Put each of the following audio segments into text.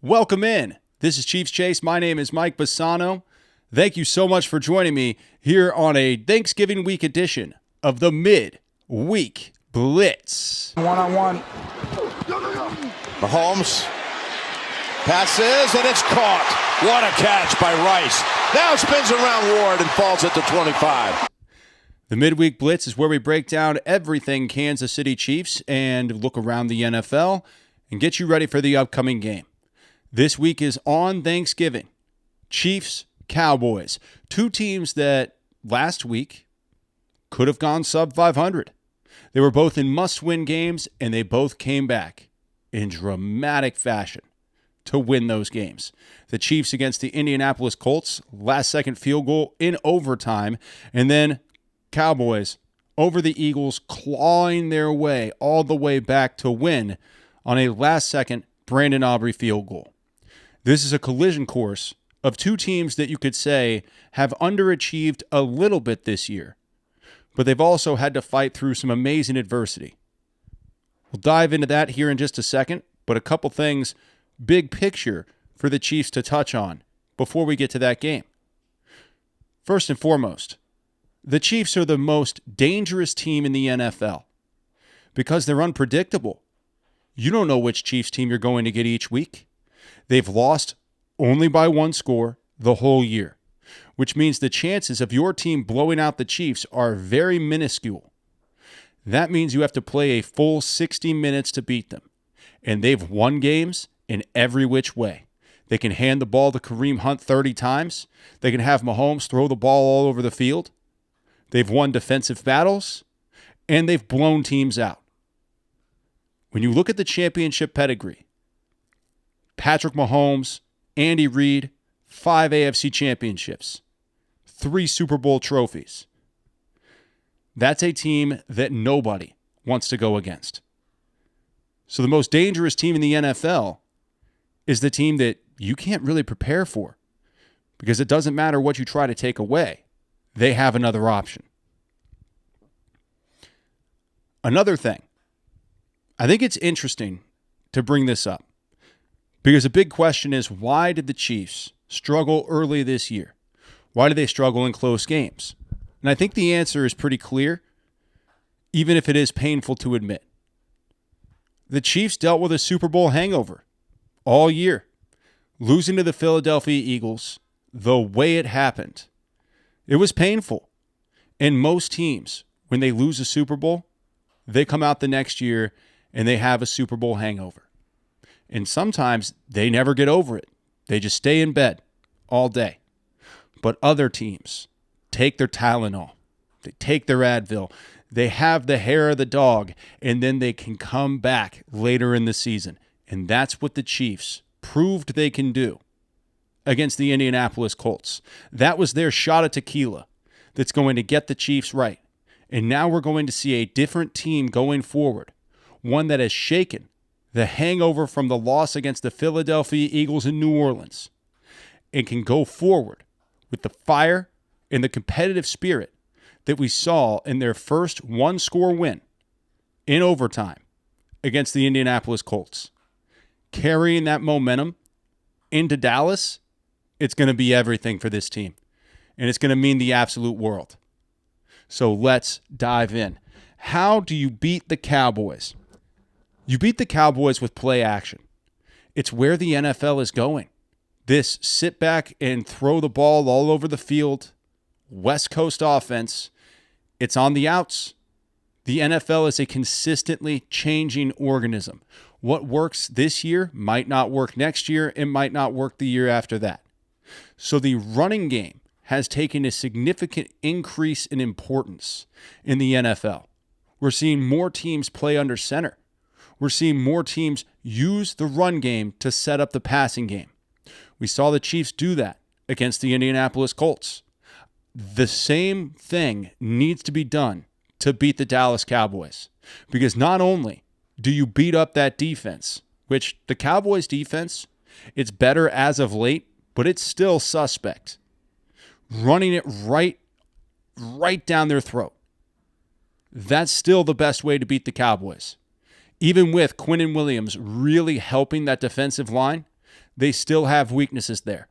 Welcome in. This is Chiefs Chase. My name is Mike Bassano. Thank you so much for joining me here on a Thanksgiving week edition of the Mid-Week Blitz. One-on-one. Mahomes passes, and it's caught. What a catch by Rice. Now spins around Ward and falls at the 25. The Midweek Blitz is where we break down everything Kansas City Chiefs and look around the NFL and get you ready for the upcoming game. This week is on Thanksgiving. Chiefs, Cowboys, two teams that last week could have gone sub 500. They were both in must-win games, and they both came back in dramatic fashion to win those games. The Chiefs against the Indianapolis Colts, last-second field goal in overtime, and then Cowboys over the Eagles, clawing their way all the way back to win on a last-second Brandon Aubrey field goal. This is a collision course of two teams that you could say have underachieved a little bit this year, but they've also had to fight through some amazing adversity. We'll dive into that here in just a second, but a couple things, big picture, for the Chiefs to touch on before we get to that game. First and foremost, the Chiefs are the most dangerous team in the NFL because they're unpredictable. You don't know which Chiefs team you're going to get each week. They've lost only by one score the whole year, which means the chances of your team blowing out the Chiefs are very minuscule. That means you have to play a full 60 minutes to beat them, and they've won games in every which way. They can hand the ball to Kareem Hunt 30 times. They can have Mahomes throw the ball all over the field. They've won defensive battles, and they've blown teams out. When you look at the championship pedigree, Patrick Mahomes, Andy Reid, 5 AFC championships, 3 Super Bowl trophies. That's a team that nobody wants to go against. So the most dangerous team in the NFL is the team that you can't really prepare for because it doesn't matter what you try to take away. They have another option. Another thing, I think it's interesting to bring this up because a big question is, why did the Chiefs struggle early this year? Why did they struggle in close games? And I think the answer is pretty clear, even if it is painful to admit. The Chiefs dealt with a Super Bowl hangover all year, losing to the Philadelphia Eagles the way it happened. It was painful. And most teams, when they lose a Super Bowl, they come out the next year and they have a Super Bowl hangover. And sometimes they never get over it. They just stay in bed all day. But other teams take their Tylenol. They take their Advil. They have the hair of the dog, and then they can come back later in the season. And that's what the Chiefs proved they can do against the Indianapolis Colts. That was their shot of tequila that's going to get the Chiefs right. And now we're going to see a different team going forward, one that has shaken the hangover from the loss against the Philadelphia Eagles in New Orleans and can go forward with the fire and the competitive spirit that we saw in their first one-score win in overtime against the Indianapolis Colts. Carrying that momentum into Dallas, it's going to be everything for this team, and it's going to mean the absolute world. So let's dive in. How do you beat the Cowboys? You beat the Cowboys with play action. It's where the NFL is going. This sit back and throw the ball all over the field, West Coast offense, it's on the outs. The NFL is a consistently changing organism. What works this year might not work next year. It might not work the year after that. So the running game has taken a significant increase in importance in the NFL. We're seeing more teams play under center. We're seeing more teams use the run game to set up the passing game. We saw the Chiefs do that against the Indianapolis Colts. The same thing needs to be done to beat the Dallas Cowboys, because not only do you beat up that defense, which the Cowboys defense, it's better as of late, but it's still suspect. Running it right down their throat. That's still the best way to beat the Cowboys. Even with Quinnen Williams really helping that defensive line, They still have weaknesses there.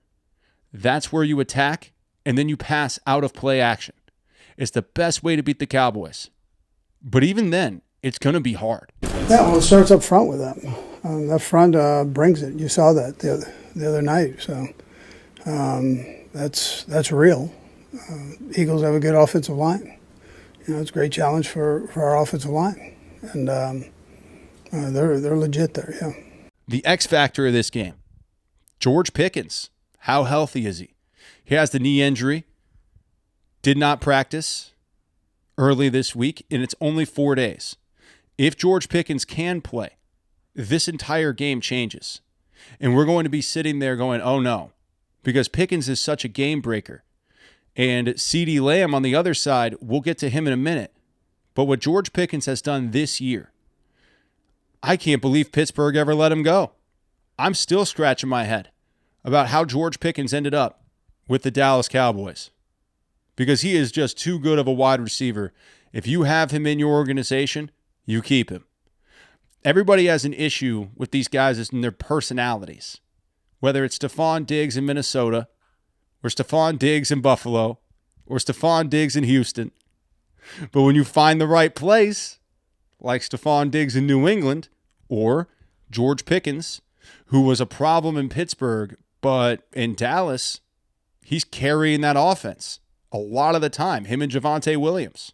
That's where you attack, and then you pass out of play action. It's the best way to beat the Cowboys. But even then, it's going to be hard. Yeah, well, it starts up front with them. That front brings it. You saw that the other night. So that's real. Eagles have a good offensive line. It's a great challenge for our offensive line, and they're legit there. Yeah. The X factor of this game, George Pickens. How healthy is he? He has the knee injury. Did not practice early this week, and it's only 4 days. If George Pickens can play, this entire game changes. And we're going to be sitting there going, oh no, because Pickens is such a game breaker. And CeeDee Lamb on the other side, we'll get to him in a minute. But what George Pickens has done this year, I can't believe Pittsburgh ever let him go. I'm still scratching my head about how George Pickens ended up with the Dallas Cowboys, because he is just too good of a wide receiver. If you have him in your organization, you keep him. Everybody has an issue with these guys in their personalities, whether it's Stephon Diggs in Minnesota or Stephon Diggs in Buffalo or Stephon Diggs in Houston. But when you find the right place, like Stephon Diggs in New England or George Pickens, who was a problem in Pittsburgh, but in Dallas, he's carrying that offense a lot of the time, him and Javonte Williams.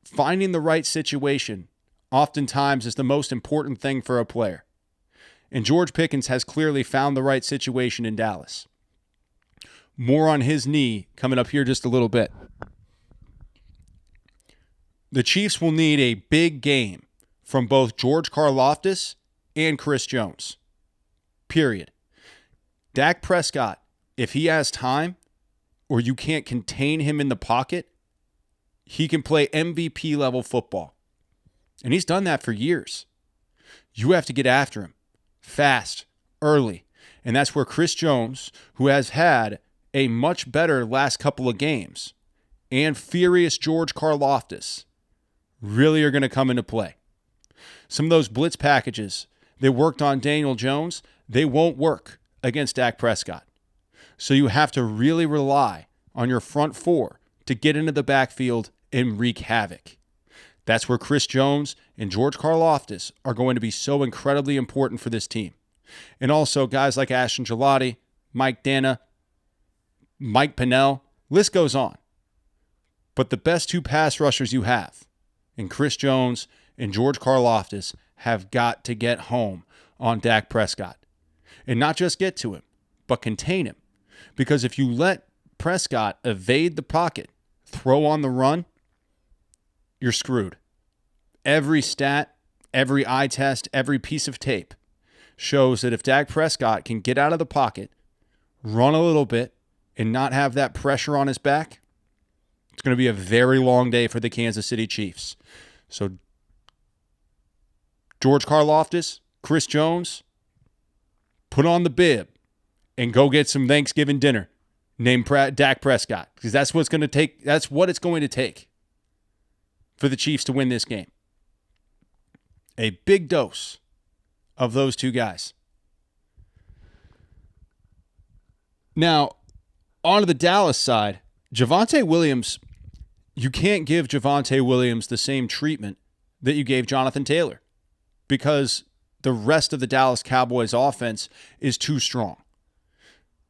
Finding the right situation oftentimes is the most important thing for a player. And George Pickens has clearly found the right situation in Dallas. More on his knee coming up here just a little bit. The Chiefs will need a big game from both George Karlaftis and Chris Jones. Period. Dak Prescott, if he has time or you can't contain him in the pocket, he can play MVP level football. And he's done that for years. You have to get after him fast, early. And that's where Chris Jones, who has had a much better last couple of games, and furious George Karlaftis really are going to come into play. Some of those blitz packages that worked on Daniel Jones, they won't work against Dak Prescott. So you have to really rely on your front four to get into the backfield and wreak havoc. That's where Chris Jones and George Karlaftis are going to be so incredibly important for this team. And also guys like Ashton Gelati, Mike Dana, Mike Pennell, list goes on. But the best two pass rushers you have, and Chris Jones and George Karlaftis, have got to get home on Dak Prescott. And not just get to him, but contain him. Because if you let Prescott evade the pocket, throw on the run, you're screwed. Every stat, every eye test, every piece of tape shows that if Dak Prescott can get out of the pocket, run a little bit, and not have that pressure on his back, it's going to be a very long day for the Kansas City Chiefs. So George Karlaftis, Chris Jones, put on the bib and go get some Thanksgiving dinner named Dak Prescott, because that's what it's going to take for the Chiefs to win this game. A big dose of those two guys. Now, on to the Dallas side, Javonte Williams, you can't give Javonte Williams the same treatment that you gave Jonathan Taylor, because the rest of the Dallas Cowboys offense is too strong.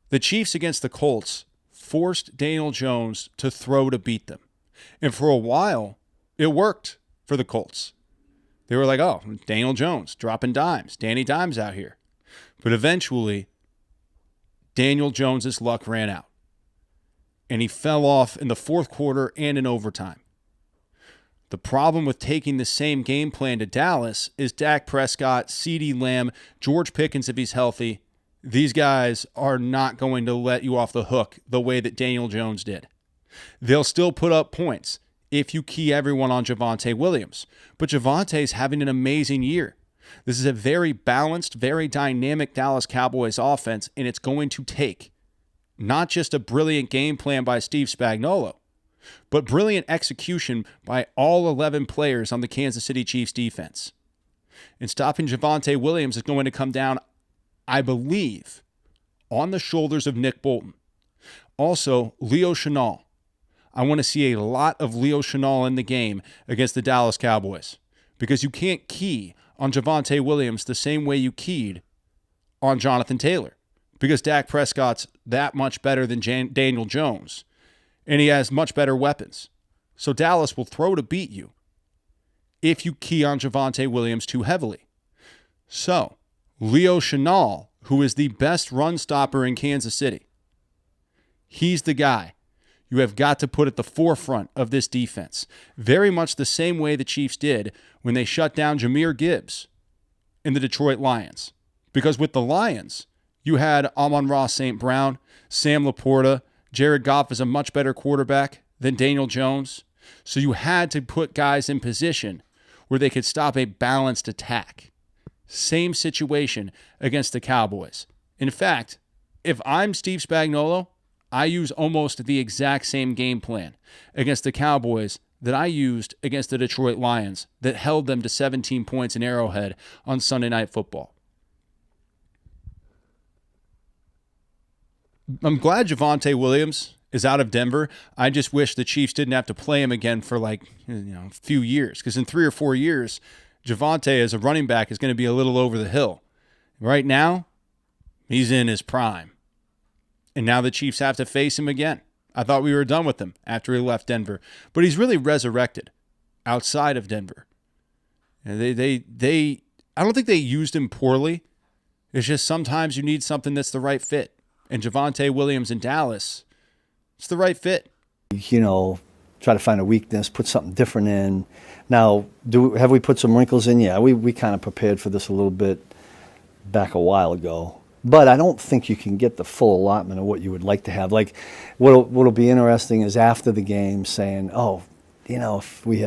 The Chiefs against the Colts forced Daniel Jones to throw to beat them. And for a while, it worked for the Colts. They were like, oh, Daniel Jones dropping dimes. Danny Dimes out here. But eventually, Daniel Jones's luck ran out. And he fell off in the fourth quarter and in overtime. The problem with taking the same game plan to Dallas is Dak Prescott, CeeDee Lamb, George Pickens if he's healthy. These guys are not going to let you off the hook the way that Daniel Jones did. They'll still put up points if you key everyone on Javonte Williams. But Javonte's having an amazing year. This is a very balanced, very dynamic Dallas Cowboys offense, and it's going to take not just a brilliant game plan by Steve Spagnuolo, but brilliant execution by all 11 players on the Kansas City Chiefs defense. And stopping Javonte Williams is going to come down I believe, on the shoulders of Nick Bolton. Also, Leo Chenal. I want to see a lot of Leo Chenal in the game against the Dallas Cowboys because you can't key on Javonte Williams the same way you keyed on Jonathan Taylor because Dak Prescott's that much better than Daniel Jones, and he has much better weapons. So Dallas will throw to beat you if you key on Javonte Williams too heavily. So, Leo Chenal, who is the best run stopper in Kansas City, he's the guy you have got to put at the forefront of this defense. Very much the same way the Chiefs did when they shut down Jahmyr Gibbs in the Detroit Lions. Because with the Lions, you had Amon-Ra St. Brown, Sam Laporta. Jared Goff is a much better quarterback than Daniel Jones. So you had to put guys in position where they could stop a balanced attack. Same situation against the Cowboys. In fact, if I'm Steve Spagnuolo, I use almost the exact same game plan against the Cowboys that I used against the Detroit Lions that held them to 17 points in Arrowhead on Sunday Night Football. I'm glad Javonte Williams is out of Denver. I just wish the Chiefs didn't have to play him again for a few years, because in 3 or 4 years, Javonte as a running back is going to be a little over the hill. Right now, he's in his prime. And now the Chiefs have to face him again. I thought we were done with him after he left Denver. But he's really resurrected outside of Denver. And I don't think they used him poorly. It's just sometimes you need something that's the right fit. And Javonte Williams in Dallas, it's the right fit. Try to find a weakness, put something different in. Now, have we put some wrinkles in? Yeah, we kind of prepared for this a little bit back a while ago. But I don't think you can get the full allotment of what you would like to have. Like, what'll be interesting is after the game saying, if we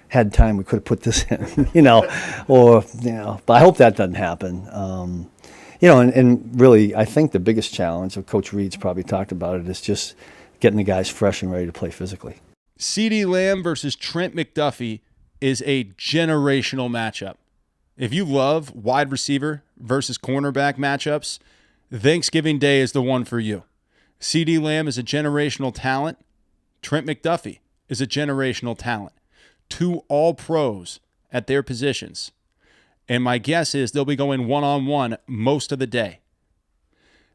had time, we could have put this in, but I hope that doesn't happen. And really, I think the biggest challenge, Coach Reed's probably talked about it, is just getting the guys fresh and ready to play physically. CeeDee Lamb versus Trent McDuffie is a generational matchup. If you love wide receiver versus cornerback matchups, Thanksgiving Day is the one for you. CeeDee Lamb is a generational talent. Trent McDuffie is a generational talent. 2 all-pros at their positions. And my guess is they'll be going one-on-one most of the day.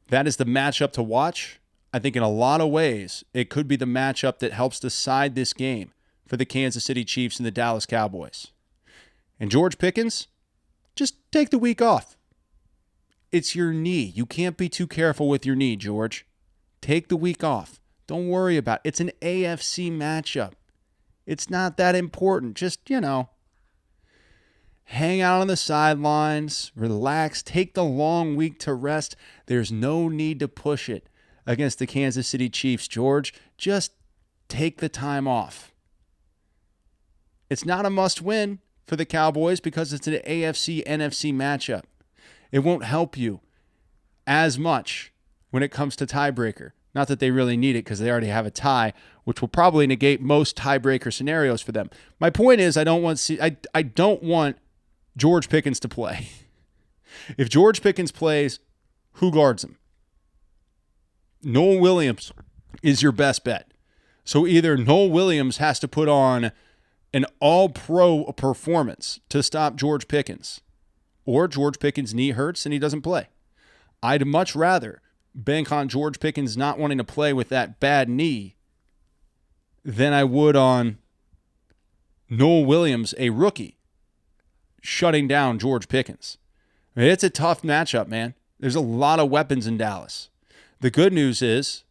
That is the matchup to watch. I think in a lot of ways, it could be the matchup that helps decide this game for the Kansas City Chiefs and the Dallas Cowboys. And George Pickens, just take the week off. It's your knee. You can't be too careful with your knee, George. Take the week off. Don't worry about it. It's an AFC matchup. It's not that important. Just, hang out on the sidelines, relax, take the long week to rest. There's no need to push it against the Kansas City Chiefs, George. Just take the time off. It's not a must-win for the Cowboys because it's an AFC-NFC matchup. It won't help you as much when it comes to tiebreaker. Not that they really need it because they already have a tie, which will probably negate most tiebreaker scenarios for them. My point is I don't want George Pickens to play. If George Pickens plays, who guards him? Noel Williams is your best bet. So either Noel Williams has to put on an all-pro performance to stop George Pickens, or George Pickens' knee hurts and he doesn't play. I'd much rather bank on George Pickens not wanting to play with that bad knee than I would on Noel Williams, a rookie, shutting down George Pickens. It's a tough matchup, man. There's a lot of weapons in Dallas. The good news is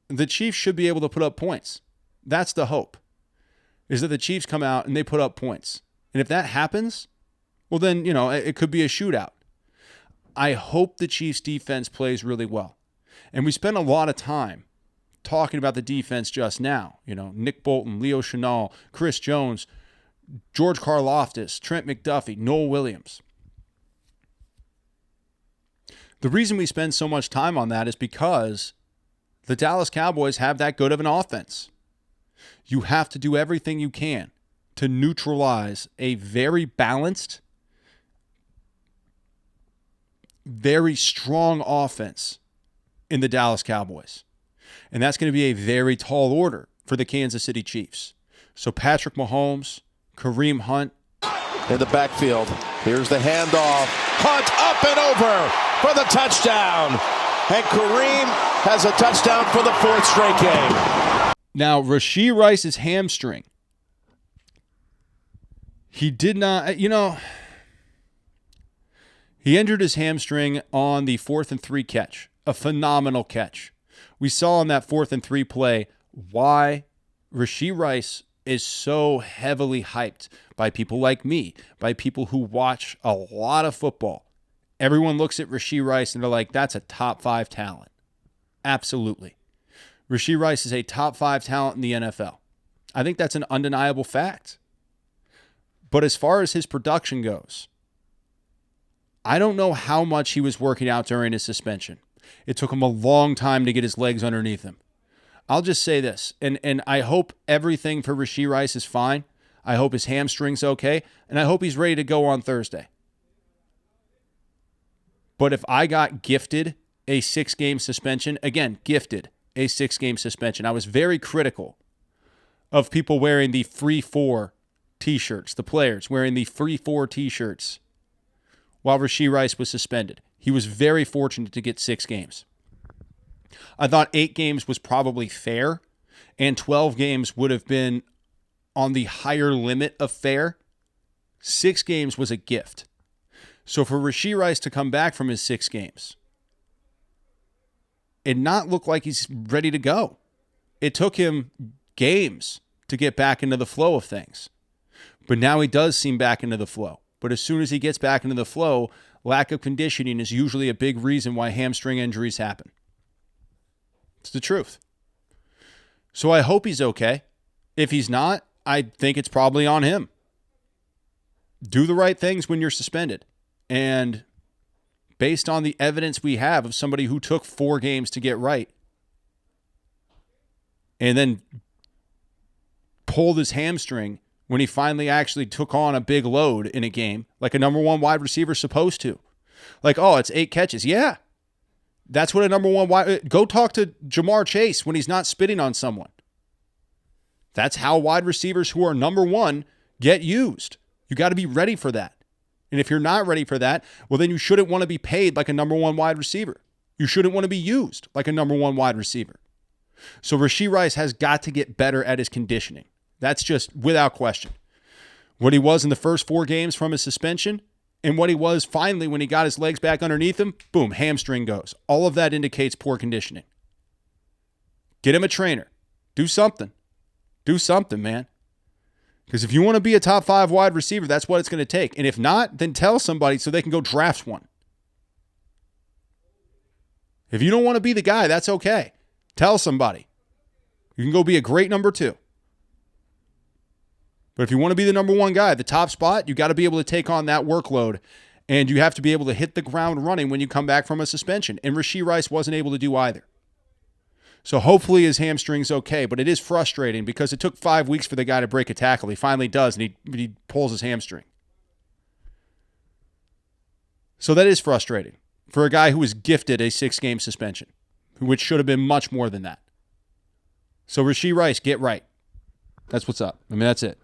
the Chiefs should be able to put up points. That's the hope, is that the Chiefs come out and they put up points. And if that happens, well then, it could be a shootout. I hope the Chiefs defense plays really well. And we spent a lot of time talking about the defense just now. Nick Bolton, Leo Chenal, Chris Jones, George Karlaftis, Trent McDuffie, Noel Williams. The reason we spend so much time on that is because the Dallas Cowboys have that good of an offense. You have to do everything you can to neutralize a very balanced very strong offense in the Dallas Cowboys. And that's going to be a very tall order for the Kansas City Chiefs. So Patrick Mahomes, Kareem Hunt. In the backfield, here's the handoff. Hunt up and over for the touchdown. And Kareem has a touchdown for the 4th straight game. Now, Rashee Rice's hamstring. He did not, he injured his hamstring on the 4th and 3 catch. A phenomenal catch. We saw on that 4th and 3 play why Rashee Rice is so heavily hyped by people like me, by people who watch a lot of football. Everyone looks at Rashee Rice and they're like, that's a top 5 talent. Absolutely. Rashee Rice is a top 5 talent in the NFL. I think that's an undeniable fact. But as far as his production goes, I don't know how much he was working out during his suspension. It took him a long time to get his legs underneath him. I'll just say this, and I hope everything for Rashee Rice is fine. I hope his hamstring's okay, and I hope he's ready to go on Thursday. But if I got gifted a 6-game suspension, again, gifted a 6-game suspension, I was very critical of people wearing the free 4 T-shirts, the players wearing the free 4 T-shirts while Rashee Rice was suspended. He was very fortunate to get 6 games. I thought 8 games was probably fair, and 12 games would have been on the higher limit of fair. 6 games was a gift. So for Rashee Rice to come back from his 6 games and not look like he's ready to go, it took him games to get back into the flow of things. But now he does seem back into the flow. But as soon as he gets back into the flow, lack of conditioning is usually a big reason why hamstring injuries happen. It's the truth. So I hope he's okay. If he's not, I think it's probably on him. Do the right things when you're suspended. And based on the evidence we have of somebody who took 4 games to get right and then pulled his hamstring when he finally actually took on a big load in a game, like a number 1 wide receiver is supposed to. Like, oh, it's 8 catches. Yeah. That's what a number 1 wide... Go talk to Jamar Chase when he's not spitting on someone. That's how wide receivers who are number 1 get used. You got to be ready for that. And if you're not ready for that, well, then you shouldn't want to be paid like a number 1 wide receiver. You shouldn't want to be used like a number 1 wide receiver. So Rashee Rice has got to get better at his conditioning. That's just without question. What he was in the first 4 games from his suspension and what he was finally when he got his legs back underneath him, boom, hamstring goes. All of that indicates poor conditioning. Get him a trainer. Do something. Do something, man. Because if you want to be a top 5 wide receiver, that's what it's going to take. And if not, then tell somebody so they can go draft one. If you don't want to be the guy, that's okay. Tell somebody. You can go be a great number 2. But if you want to be the number 1 guy at the top spot, you got to be able to take on that workload. And you have to be able to hit the ground running when you come back from a suspension. And Rashee Rice wasn't able to do either. So hopefully his hamstring's okay, but it is frustrating because it took 5 weeks for the guy to break a tackle. He finally does, and he pulls his hamstring. So that is frustrating for a guy who was gifted a 6-game suspension, which should have been much more than that. So Rashee Rice, get right. That's what's up. I mean, that's it.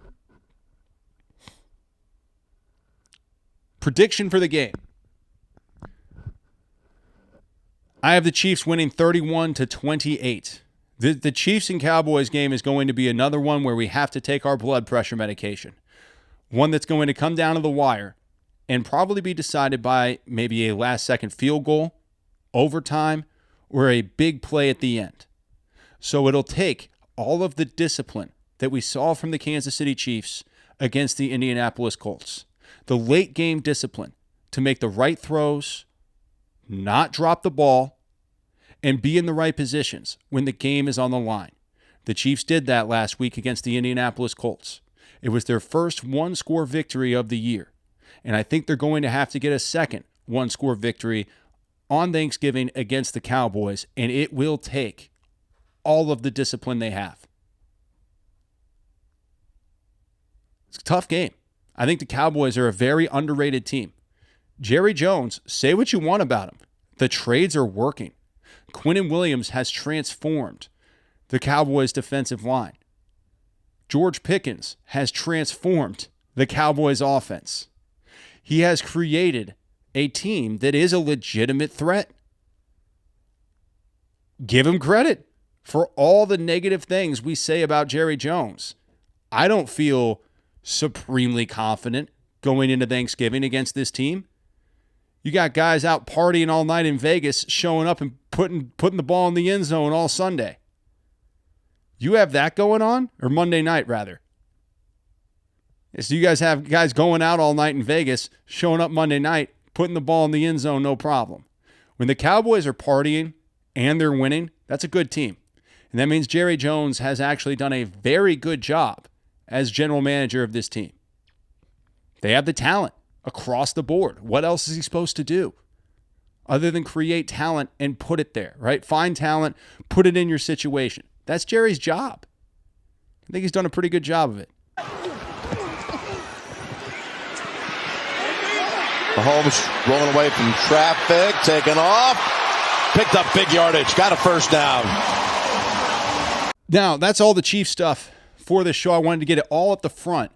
Prediction for the game. I have the Chiefs winning 31-28. The Chiefs and Cowboys game is going to be another one where we have to take our blood pressure medication. One that's going to come down to the wire and probably be decided by maybe a last-second field goal, overtime, or a big play at the end. So it'll take all of the discipline that we saw from the Kansas City Chiefs against the Indianapolis Colts. The late-game discipline to make the right throws, not drop the ball, and be in the right positions when the game is on the line. The Chiefs did that last week against the Indianapolis Colts. It was their first one-score victory of the year, and I think they're going to have to get a second one-score victory on Thanksgiving against the Cowboys, and it will take all of the discipline they have. It's a tough game. I think the Cowboys are a very underrated team. Jerry Jones, say what you want about him. The trades are working. Quinnen Williams has transformed the Cowboys' defensive line. George Pickens has transformed the Cowboys' offense. He has created a team that is a legitimate threat. Give him credit for all the negative things we say about Jerry Jones. I don't feel supremely confident going into Thanksgiving against this team. You got guys out partying all night in Vegas, showing up and putting the ball in the end zone all Sunday. You have that going on? Or Monday night, rather. So you guys have guys going out all night in Vegas, showing up Monday night, putting the ball in the end zone, no problem. When the Cowboys are partying and they're winning, that's a good team. And that means Jerry Jones has actually done a very good job as general manager of this team. They have the talent across the board. What else is he supposed to do other than create talent and put it there, right? Find talent, put it in your situation. That's Jerry's job. I think he's done a pretty good job of it. Mahomes rolling away from traffic, taking off, picked up big yardage, got a first down. Now, that's all the Chiefs stuff for this show. I wanted to get it all at the front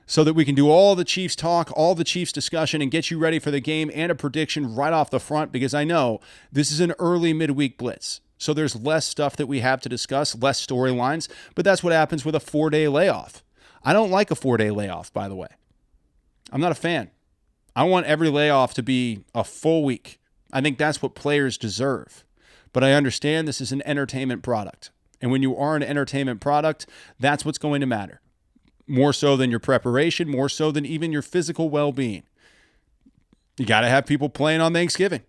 so that we can do all the Chiefs talk, all the Chiefs discussion, and get you ready for the game and a prediction right off the front, because I know this is an early midweek blitz. So there's less stuff that we have to discuss, less storylines, but that's what happens with a 4-day layoff. I don't like a 4-day layoff, by the way. I'm not a fan. I want every layoff to be a full week. I think that's what players deserve. But I understand this is an entertainment product. And when you are an entertainment product, that's what's going to matter. More so than your preparation, more so than even your physical well-being. You got to have people playing on Thanksgiving.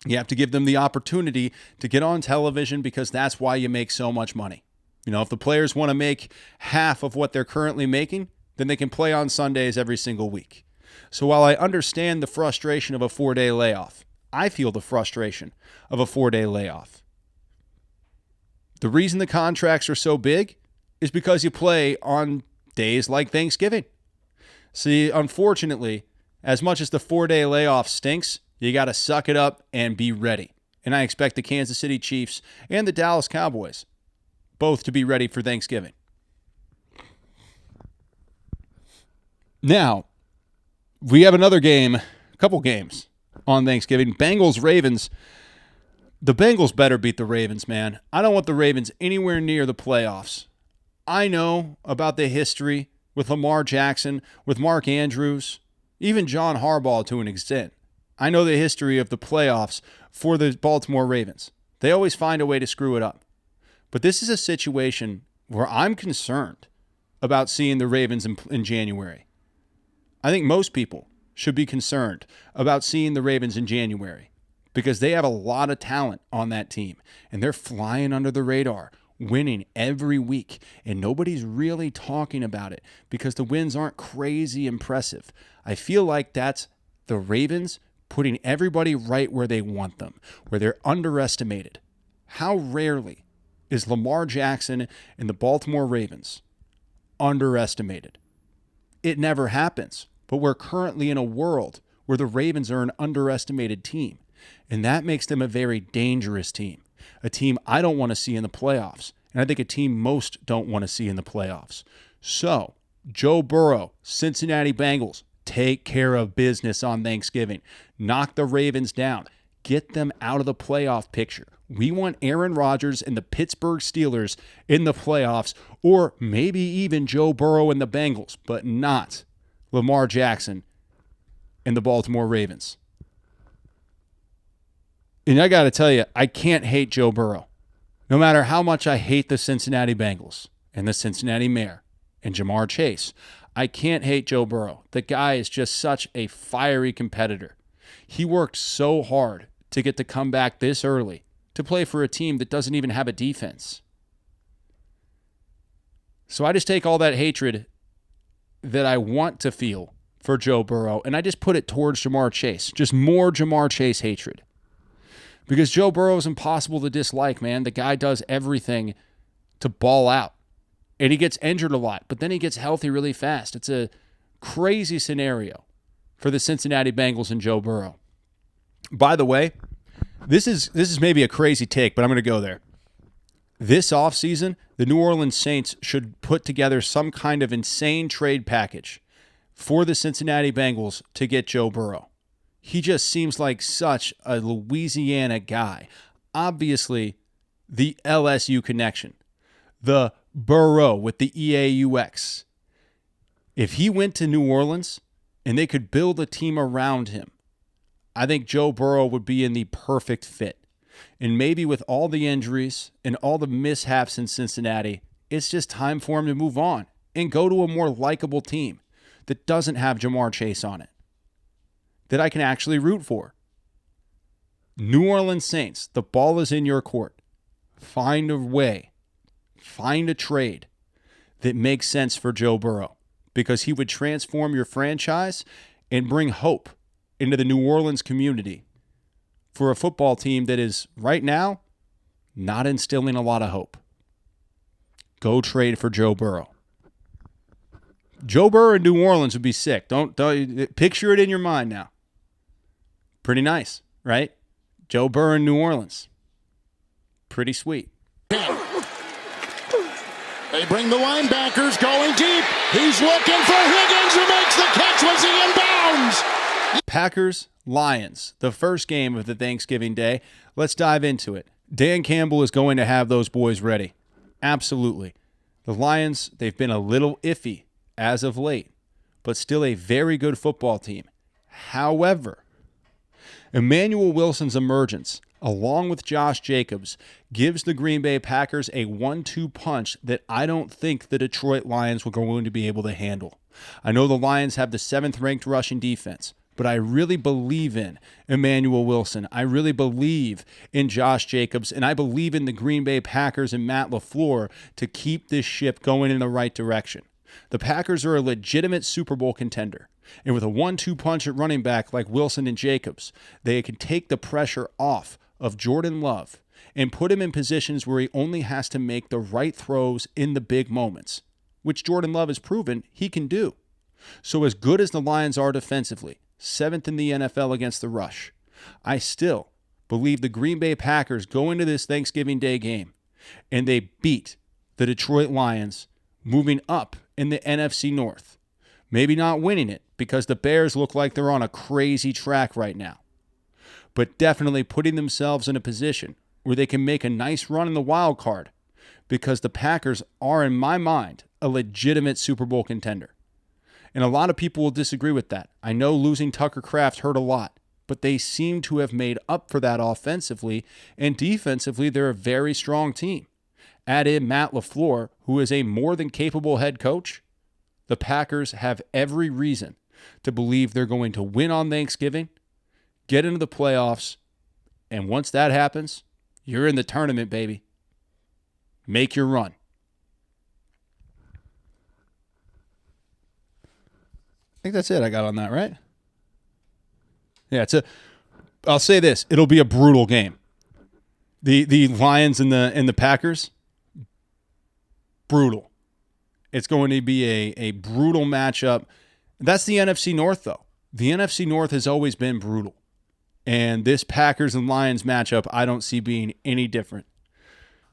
You have to give them the opportunity to get on television, because that's why you make so much money. You know, if the players want to make half of what they're currently making, then they can play on Sundays every single week. So while I understand the frustration of a 4-day layoff, I feel the frustration of a 4-day layoff. The reason the contracts are so big is because you play on days like Thanksgiving. See, unfortunately, as much as the 4-day layoff stinks, you got to suck it up and be ready. And I expect the Kansas City Chiefs and the Dallas Cowboys both to be ready for Thanksgiving. Now, we have another game, a couple games on Thanksgiving. Bengals-Ravens. The Bengals better beat the Ravens, man. I don't want the Ravens anywhere near the playoffs. I know about the history with Lamar Jackson, with Mark Andrews, even John Harbaugh to an extent. I know the history of the playoffs for the Baltimore Ravens. They always find a way to screw it up. But this is a situation where I'm concerned about seeing the Ravens in January. I think most people should be concerned about seeing the Ravens in January, because they have a lot of talent on that team, and they're flying under the radar, winning every week, and nobody's really talking about it because the wins aren't crazy impressive. I feel like that's the Ravens putting everybody right where they want them, where they're underestimated. How rarely is Lamar Jackson and the Baltimore Ravens underestimated? It never happens, but we're currently in a world where the Ravens are an underestimated team. And that makes them a very dangerous team, a team I don't want to see in the playoffs, and I think a team most don't want to see in the playoffs. So, Joe Burrow, Cincinnati Bengals, take care of business on Thanksgiving. Knock the Ravens down. Get them out of the playoff picture. We want Aaron Rodgers and the Pittsburgh Steelers in the playoffs, or maybe even Joe Burrow and the Bengals, but not Lamar Jackson and the Baltimore Ravens. And I got to tell you, I can't hate Joe Burrow. No matter how much I hate the Cincinnati Bengals and the Cincinnati Mayor and Jamar Chase, I can't hate Joe Burrow. The guy is just such a fiery competitor. He worked so hard to get to come back this early to play for a team that doesn't even have a defense. So I just take all that hatred that I want to feel for Joe Burrow, and I just put it towards Jamar Chase. Just more Jamar Chase hatred. Because Joe Burrow is impossible to dislike, man. The guy does everything to ball out. And he gets injured a lot, but then he gets healthy really fast. It's a crazy scenario. for the Cincinnati Bengals and Joe Burrow. By the way, this is maybe a crazy take, but I'm going to go there. This offseason, the New Orleans Saints should put together some kind of insane trade package for the Cincinnati Bengals to get Joe Burrow. He just seems like such a Louisiana guy. Obviously, the LSU connection, the Burrow with the EAUX. If he went to New Orleans and they could build a team around him, I think Joe Burrow would be in the perfect fit. And maybe with all the injuries and all the mishaps in Cincinnati, it's just time for him to move on and go to a more likable team that doesn't have Jamar Chase on it, that I can actually root for. New Orleans Saints, the ball is in your court. Find a way, find a trade that makes sense for Joe Burrow, because he would transform your franchise and bring hope into the New Orleans community for a football team that is, right now, not instilling a lot of hope. Go trade for Joe Burrow. Joe Burrow in New Orleans would be sick. Don't picture it in your mind now. Pretty nice, right? Joe Burrow in New Orleans. Pretty sweet. They bring the linebackers going deep. He's looking for Higgins, who makes the catch. Was he in bounds? Packers, Lions, the first game of the Thanksgiving day. Let's dive into it. Dan Campbell is going to have those boys ready. Absolutely. The Lions, they've been a little iffy as of late, but still a very good football team. However, Emmanuel Wilson's emergence, along with Josh Jacobs, gives the Green Bay Packers a 1-2 punch that I don't think the Detroit Lions were going to be able to handle. I know the Lions have the 7th-ranked rushing defense, but I really believe in Emmanuel Wilson. I really believe in Josh Jacobs, and I believe in the Green Bay Packers and Matt LaFleur to keep this ship going in the right direction. The Packers are a legitimate Super Bowl contender. And with a 1-2 punch at running back like Wilson and Jacobs, they can take the pressure off of Jordan Love and put him in positions where he only has to make the right throws in the big moments, which Jordan Love has proven he can do. So as good as the Lions are defensively, 7th in the NFL against the rush, I still believe the Green Bay Packers go into this Thanksgiving Day game and they beat the Detroit Lions, moving up in the NFC North. Maybe not winning it because the Bears look like they're on a crazy track right now, but definitely putting themselves in a position where they can make a nice run in the wild card, because the Packers are, in my mind, a legitimate Super Bowl contender. And a lot of people will disagree with that. I know losing Tucker Kraft hurt a lot, but they seem to have made up for that offensively, and defensively they're a very strong team. Add in Matt LaFleur, who is a more than capable head coach. The Packers have every reason to believe they're going to win on Thanksgiving, get into the playoffs, and once that happens, you're in the tournament, baby. Make your run. I think that's it I got on that, right? Yeah, I'll say this, it'll be a brutal game. The Lions and the Packers, brutal. It's going to be a brutal matchup. That's the NFC North, though. The NFC North has always been brutal. And this Packers and Lions matchup, I don't see being any different.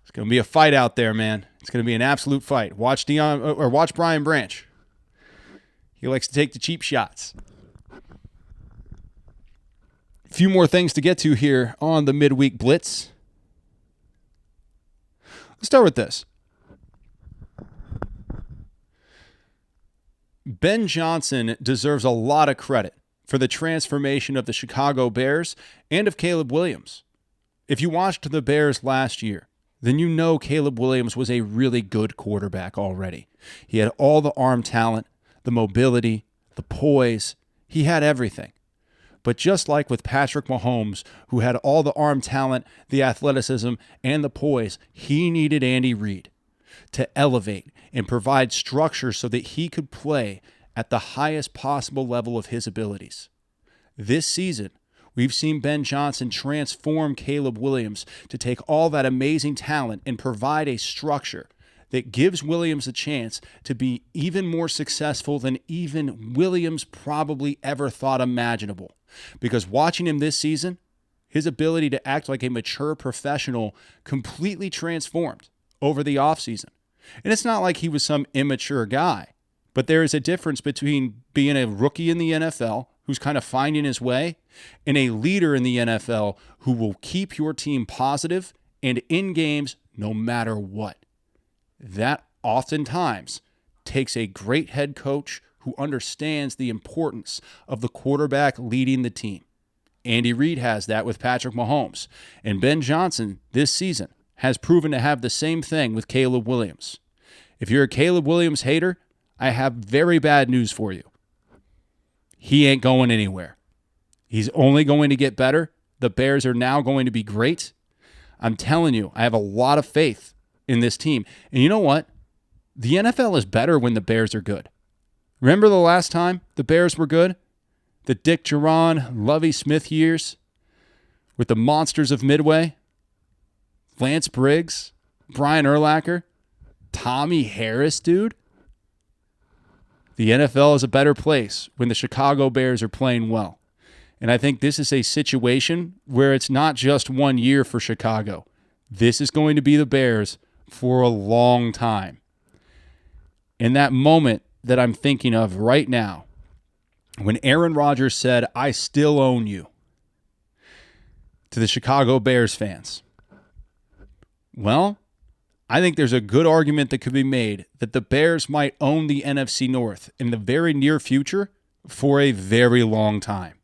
It's going to be a fight out there, man. It's going to be an absolute fight. Watch Brian Branch. He likes to take the cheap shots. A few more things to get to here on the Midweek Blitz. Let's start with this. Ben Johnson deserves a lot of credit for the transformation of the Chicago Bears and of Caleb Williams. If you watched the Bears last year, then you know Caleb Williams was a really good quarterback already. He had all the arm talent, the mobility, the poise. He had everything. But just like with Patrick Mahomes, who had all the arm talent, the athleticism, and the poise, he needed Andy Reid to elevate and provide structure so that he could play at the highest possible level of his abilities. This season, we've seen Ben Johnson transform Caleb Williams to take all that amazing talent and provide a structure that gives Williams a chance to be even more successful than even Williams probably ever thought imaginable. Because watching him this season, his ability to act like a mature professional completely transformed over the offseason. And it's not like he was some immature guy, but there is a difference between being a rookie in the NFL who's kind of finding his way and a leader in the NFL who will keep your team positive and in games no matter what. That oftentimes takes a great head coach who understands the importance of the quarterback leading the team. Andy Reid has that with Patrick Mahomes. And Ben Johnson this season has proven to have the same thing with Caleb Williams. If you're a Caleb Williams hater, I have very bad news for you. He ain't going anywhere. He's only going to get better. The Bears are now going to be great. I'm telling you, I have a lot of faith in this team. And you know what? The NFL is better when the Bears are good. Remember the last time the Bears were good? The Dick Duran, Lovie Smith years with the monsters of Midway, Lance Briggs, Brian Urlacher, Tommy Harris, dude. The NFL is a better place when the Chicago Bears are playing well. And I think this is a situation where it's not just 1 year for Chicago. This is going to be the Bears for a long time. In that moment that I'm thinking of right now, when Aaron Rodgers said, "I still own you," to the Chicago Bears fans, well, I think there's a good argument that could be made that the Bears might own the NFC North in the very near future for a very long time.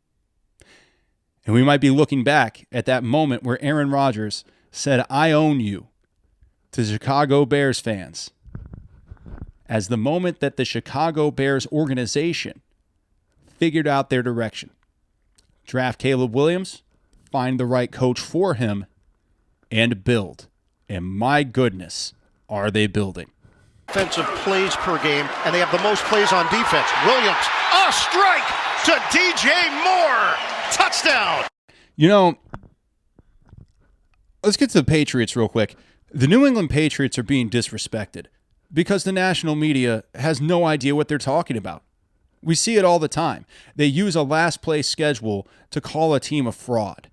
And we might be looking back at that moment where Aaron Rodgers said, "I own you," to the Chicago Bears fans, as the moment that the Chicago Bears organization figured out their direction. Draft Caleb Williams, find the right coach for him, and build. And my goodness, are they building. Offensive plays per game, and they have the most plays on defense. Williams, a strike to DJ Moore. Touchdown. You know, let's get to the Patriots real quick. The New England Patriots are being disrespected because the national media has no idea what they're talking about. We see it all the time. They use a last place schedule to call a team a fraud.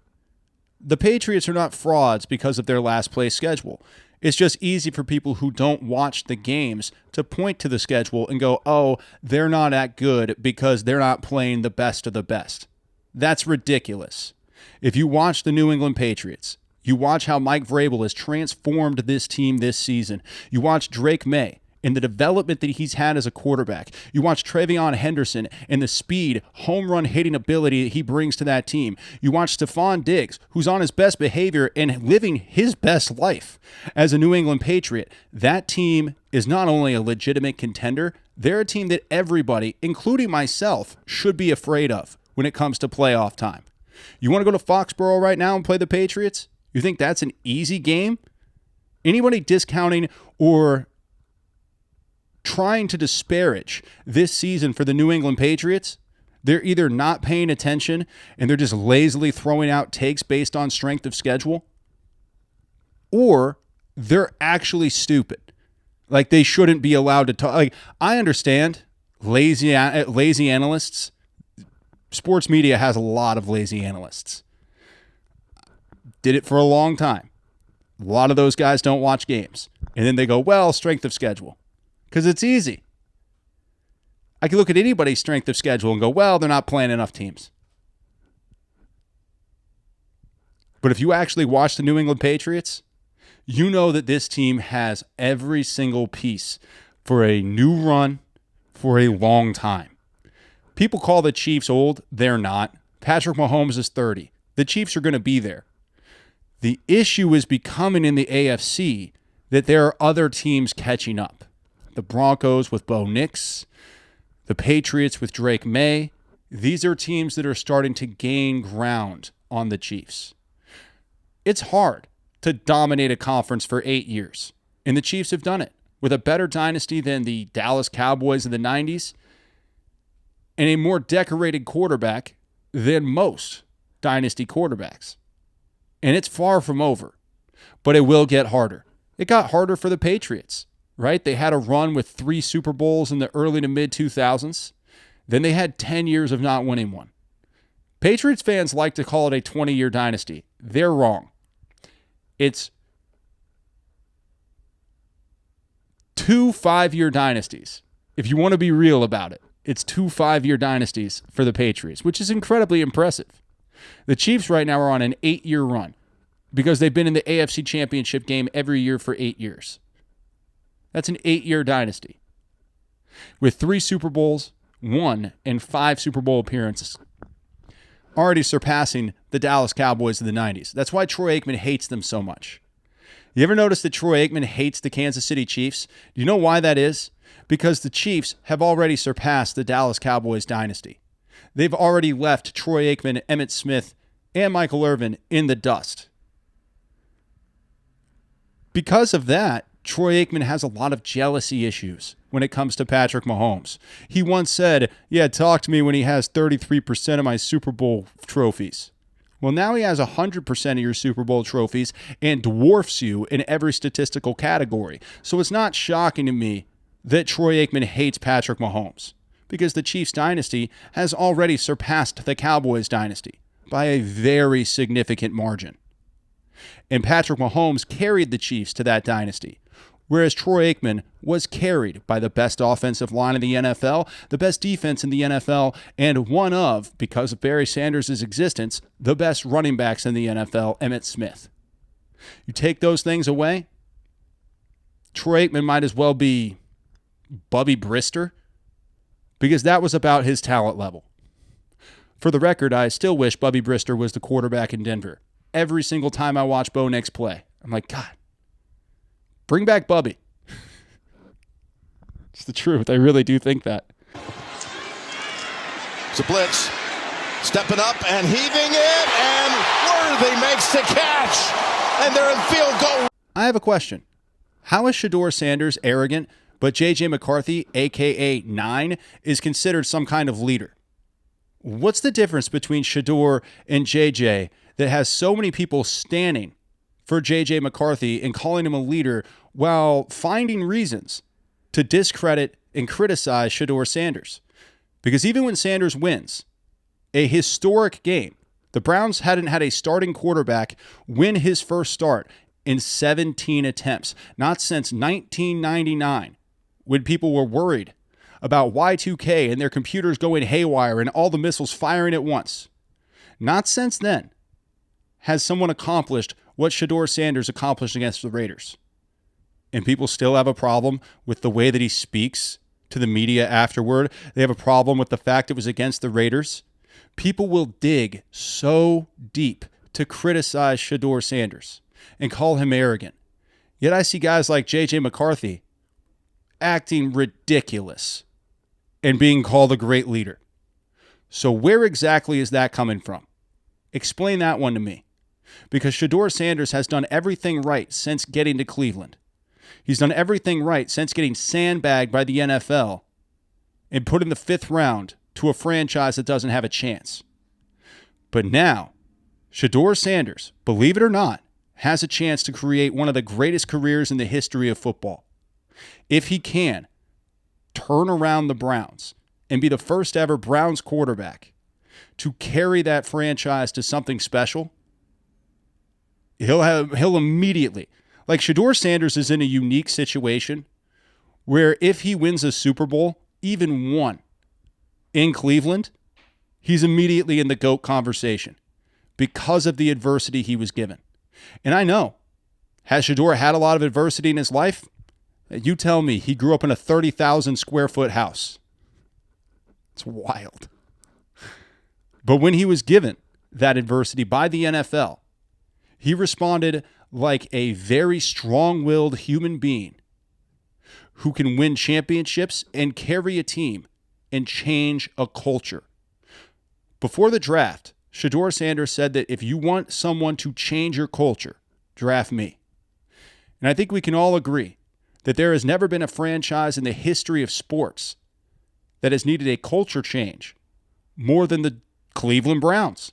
The Patriots are not frauds because of their last place schedule. It's just easy for people who don't watch the games to point to the schedule and go, "Oh, they're not that good because they're not playing the best of the best." That's ridiculous. If you watch the New England Patriots, you watch how Mike Vrabel has transformed this team this season. You watch Drake May and the development that he's had as a quarterback. You watch Travion Henderson and the speed, home run hitting ability that he brings to that team. You watch Stephon Diggs, who's on his best behavior and living his best life as a New England Patriot. That team is not only a legitimate contender, they're a team that everybody, including myself, should be afraid of when it comes to playoff time. You want to go to Foxborough right now and play the Patriots? You think that's an easy game? Anybody discounting or trying to disparage this season for the New England Patriots, they're either not paying attention and they're just lazily throwing out takes based on strength of schedule, or they're actually stupid. Like they shouldn't be allowed to talk. Like I understand lazy analysts. Sports media has a lot of lazy analysts. Did it for a long time. A lot of those guys don't watch games. And then they go, well, strength of schedule. Because it's easy. I can look at anybody's strength of schedule and go, well, they're not playing enough teams. But if you actually watch the New England Patriots, you know that this team has every single piece for a new run for a long time. People call the Chiefs old. They're not. Patrick Mahomes is 30. The Chiefs are going to be there. The issue is becoming in the AFC that there are other teams catching up. The Broncos with Bo Nix, the Patriots with Drake May. These are teams that are starting to gain ground on the Chiefs. It's hard to dominate a conference for 8 years, and the Chiefs have done it with a better dynasty than the Dallas Cowboys in the 90s and a more decorated quarterback than most dynasty quarterbacks. And it's far from over, but it will get harder. It got harder for the Patriots. right? They had a run with 3 Super Bowls in the early to mid 2000s. Then they had 10 years of not winning one. Patriots fans like to call it a 20-year dynasty. They're wrong. It's 2 5-year dynasties. If you want to be real about it, it's 2 5-year dynasties for the Patriots, which is incredibly impressive. The Chiefs right now are on an 8-year run because they've been in the AFC Championship game every year for 8 years. That's an 8-year dynasty with 3 Super Bowls, 1 and 5 Super Bowl appearances, already surpassing the Dallas Cowboys of the 90s. That's why Troy Aikman hates them so much. You ever notice that Troy Aikman hates the Kansas City Chiefs? Do you know why that is? Because the Chiefs have already surpassed the Dallas Cowboys dynasty. They've already left Troy Aikman, Emmitt Smith, and Michael Irvin in the dust. Because of that, Troy Aikman has a lot of jealousy issues when it comes to Patrick Mahomes. He once said, yeah, talk to me when he has 33% of my Super Bowl trophies. Well, now he has 100% of your Super Bowl trophies and dwarfs you in every statistical category. So it's not shocking to me that Troy Aikman hates Patrick Mahomes because the Chiefs dynasty has already surpassed the Cowboys dynasty by a very significant margin. And Patrick Mahomes carried the Chiefs to that dynasty, whereas Troy Aikman was carried by the best offensive line in the NFL, the best defense in the NFL, and one of, because of Barry Sanders' existence, the best running backs in the NFL, Emmitt Smith. You take those things away, Troy Aikman might as well be Bubby Brister, because that was about his talent level. For the record, I still wish Bubby Brister was the quarterback in Denver. Every single time I watch Bo Nix play, I'm like, God, bring back Bubby. It's the truth. I really do think that. It's a blitz. Stepping up and heaving it, and Worthy makes the catch. And they're in field goal. I have a question. How is Shedeur Sanders arrogant, but J.J. McCarthy, a.k.a. 9, is considered some kind of leader? What's the difference between Shedeur and J.J. that has so many people standing for J.J. McCarthy and calling him a leader while finding reasons to discredit and criticize Shedeur Sanders? Because even when Sanders wins a historic game, the Browns hadn't had a starting quarterback win his first start in 17 attempts, not since 1999, when people were worried about Y2K and their computers going haywire and all the missiles firing at once. Not since then has someone accomplished what Shedeur Sanders accomplished against the Raiders. And people still have a problem with the way that he speaks to the media afterward. They have a problem with the fact it was against the Raiders. People will dig so deep to criticize Shedeur Sanders and call him arrogant. Yet I see guys like J.J. McCarthy acting ridiculous and being called a great leader. So where exactly is that coming from? Explain that one to me. Because Shedeur Sanders has done everything right since getting to Cleveland. He's done everything right since getting sandbagged by the NFL and put in the 5th round to a franchise that doesn't have a chance. But now, Shedeur Sanders, believe it or not, has a chance to create one of the greatest careers in the history of football. If he can turn around the Browns and be the first ever Browns quarterback to carry that franchise to something special, he'll immediately, like Shedeur Sanders is in a unique situation where if he wins a Super Bowl, even one, in Cleveland, he's immediately in the GOAT conversation because of the adversity he was given. And I know, has Shedeur had a lot of adversity in his life? You tell me. He grew up in a 30,000 square foot house. It's wild. But when he was given that adversity by the NFL, he responded like a very strong-willed human being who can win championships and carry a team and change a culture. Before the draft, Shedeur Sanders said that if you want someone to change your culture, draft me. And I think we can all agree that there has never been a franchise in the history of sports that has needed a culture change more than the Cleveland Browns.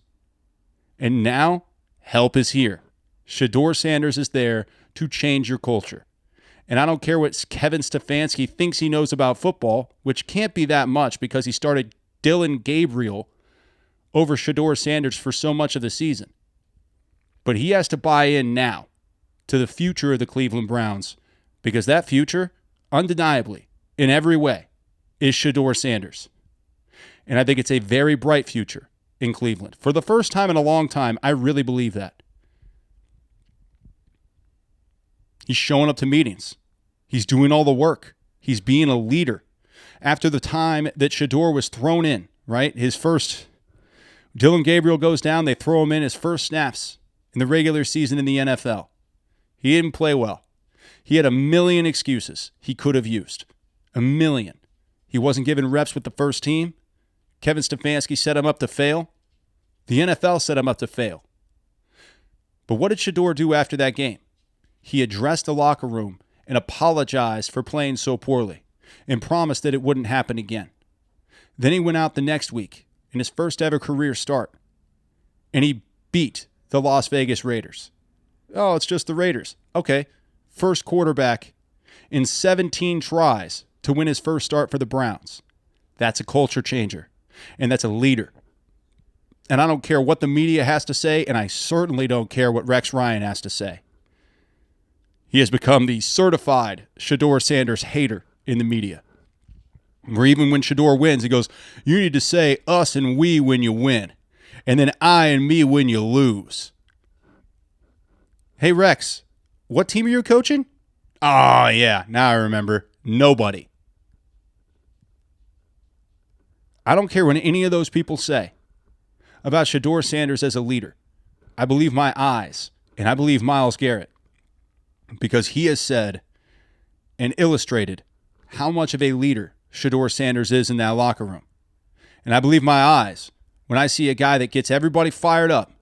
And now, help is here. Shedeur Sanders is there to change your culture. And I don't care what Kevin Stefanski thinks he knows about football, which can't be that much because he started Dylan Gabriel over Shedeur Sanders for so much of the season. But he has to buy in now to the future of the Cleveland Browns, because that future, undeniably, in every way, is Shedeur Sanders. And I think it's a very bright future in Cleveland. For the first time in a long time, I really believe that. He's showing up to meetings. He's doing all the work. He's being a leader. After the time that Shedeur was thrown in, right? Dylan Gabriel goes down, they throw him in his first snaps in the regular season in the NFL. He didn't play well. He had a million excuses he could have used. A million. He wasn't given reps with the first team. Kevin Stefanski set him up to fail. The NFL set him up to fail. But what did Shedeur do after that game? He addressed the locker room and apologized for playing so poorly and promised that it wouldn't happen again. Then he went out the next week in his first ever career start, and he beat the Las Vegas Raiders. Oh, it's just the Raiders. Okay, first quarterback in 17 tries to win his first start for the Browns. That's a culture changer, and that's a leader. And I don't care what the media has to say, and I certainly don't care what Rex Ryan has to say. He has become the certified Shedeur Sanders hater in the media. Where even when Shedeur wins, he goes, you need to say us and we when you win, and then I and me when you lose. Hey, Rex, what team are you coaching? Oh, yeah, now I remember. Nobody. I don't care what any of those people say about Shedeur Sanders as a leader. I believe my eyes, and I believe Myles Garrett, because he has said and illustrated how much of a leader Shedeur Sanders is in that locker room. And I believe my eyes when I see a guy that gets everybody fired up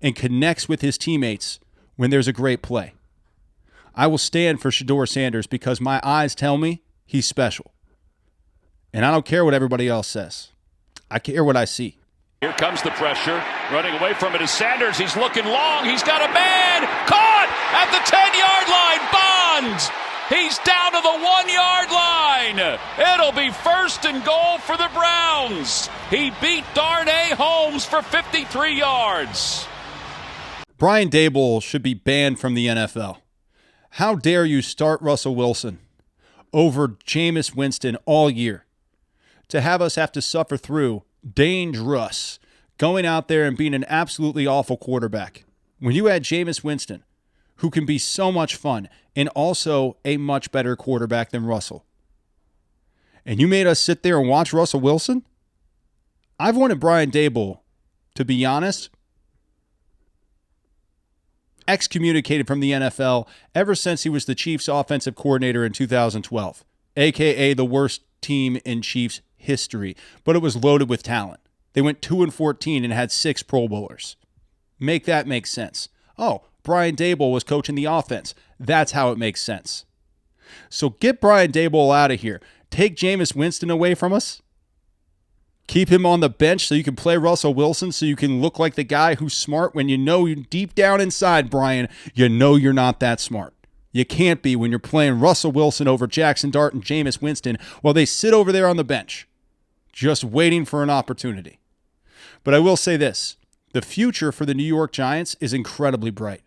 and connects with his teammates when there's a great play. I will stand for Shedeur Sanders because my eyes tell me he's special. And I don't care what everybody else says. I care what I see. Here comes the pressure. Running away from it is Sanders. He's looking long. He's got a man. Caught at the 10-yard line. Bonds. He's down to the 1-yard line. It'll be first and goal for the Browns. He beat Darnay Holmes for 53 yards. Brian Daboll should be banned from the NFL. How dare you start Russell Wilson over Jameis Winston all year to have us have to suffer through dangerous going out there and being an absolutely awful quarterback when you had Jameis Winston, who can be so much fun and also a much better quarterback than Russell. And you made us sit there and watch Russell Wilson? I've wanted Brian Daboll, to be honest, excommunicated from the NFL ever since he was the Chiefs offensive coordinator in 2012, a.k.a. the worst team in Chiefs history, but it was loaded with talent. They went 2-14 and had 6 Pro Bowlers. Make that make sense. Oh, Brian Daboll was coaching the offense. That's how it makes sense. So get Brian Daboll out of here. Take Jameis Winston away from us. Keep him on the bench so you can play Russell Wilson, so you can look like the guy who's smart when you know deep down inside, Brian, you know you're not that smart. You can't be when you're playing Russell Wilson over Jackson Dart and Jameis Winston while they sit over there on the bench, just waiting for an opportunity. But I will say this. The future for the New York Giants is incredibly bright.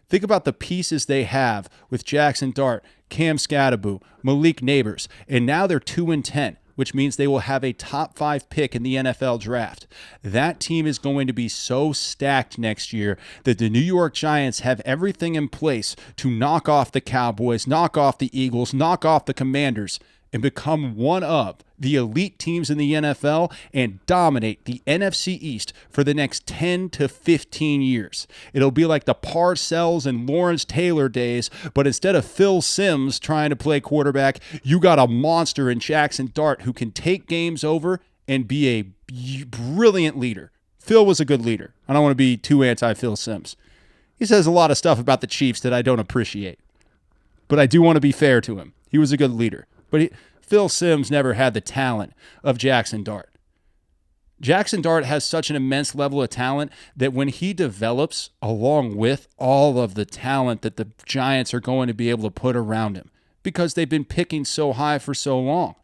Think about the pieces they have with Jackson Dart, Cam Scatterbo, Malik Neighbors, and now they're 2-10, which means they will have a top 5 pick in the NFL draft. That team is going to be so stacked next year that the New York Giants have everything in place to knock off the Cowboys, knock off the Eagles, knock off the Commanders, and become one of the elite teams in the NFL and dominate the NFC East for the next 10 to 15 years. It'll be like the Parcells and Lawrence Taylor days, but instead of Phil Simms trying to play quarterback, you got a monster in Jackson Dart who can take games over and be a brilliant leader. Phil was a good leader. I don't want to be too anti-Phil Simms. He says a lot of stuff about the Chiefs that I don't appreciate, but I do want to be fair to him. He was a good leader. But Phil Simms never had the talent of Jackson Dart. Jackson Dart has such an immense level of talent that when he develops along with all of the talent that the Giants are going to be able to put around him, because they've been picking so high for so long.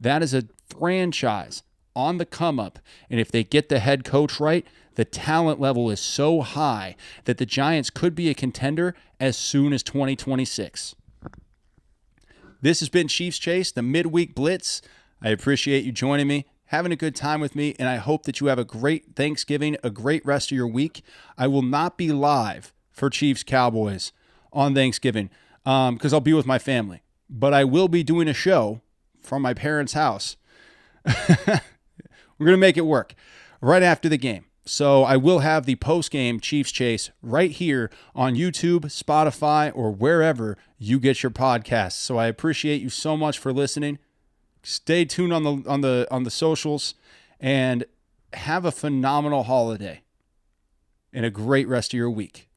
That is a franchise on the come up. And if they get the head coach right, the talent level is so high that the Giants could be a contender as soon as 2026. This has been Chiefs Chase, the midweek blitz. I appreciate you joining me, having a good time with me, and I hope that you have a great Thanksgiving, a great rest of your week. I will not be live for Chiefs Cowboys on Thanksgiving because I'll be with my family, but I will be doing a show from my parents' house. We're going to make it work right after the game. So I will have the post-game Chiefs Chase right here on YouTube, Spotify, or wherever you get your podcasts. So I appreciate you so much for listening. Stay tuned on the socials and have a phenomenal holiday and a great rest of your week.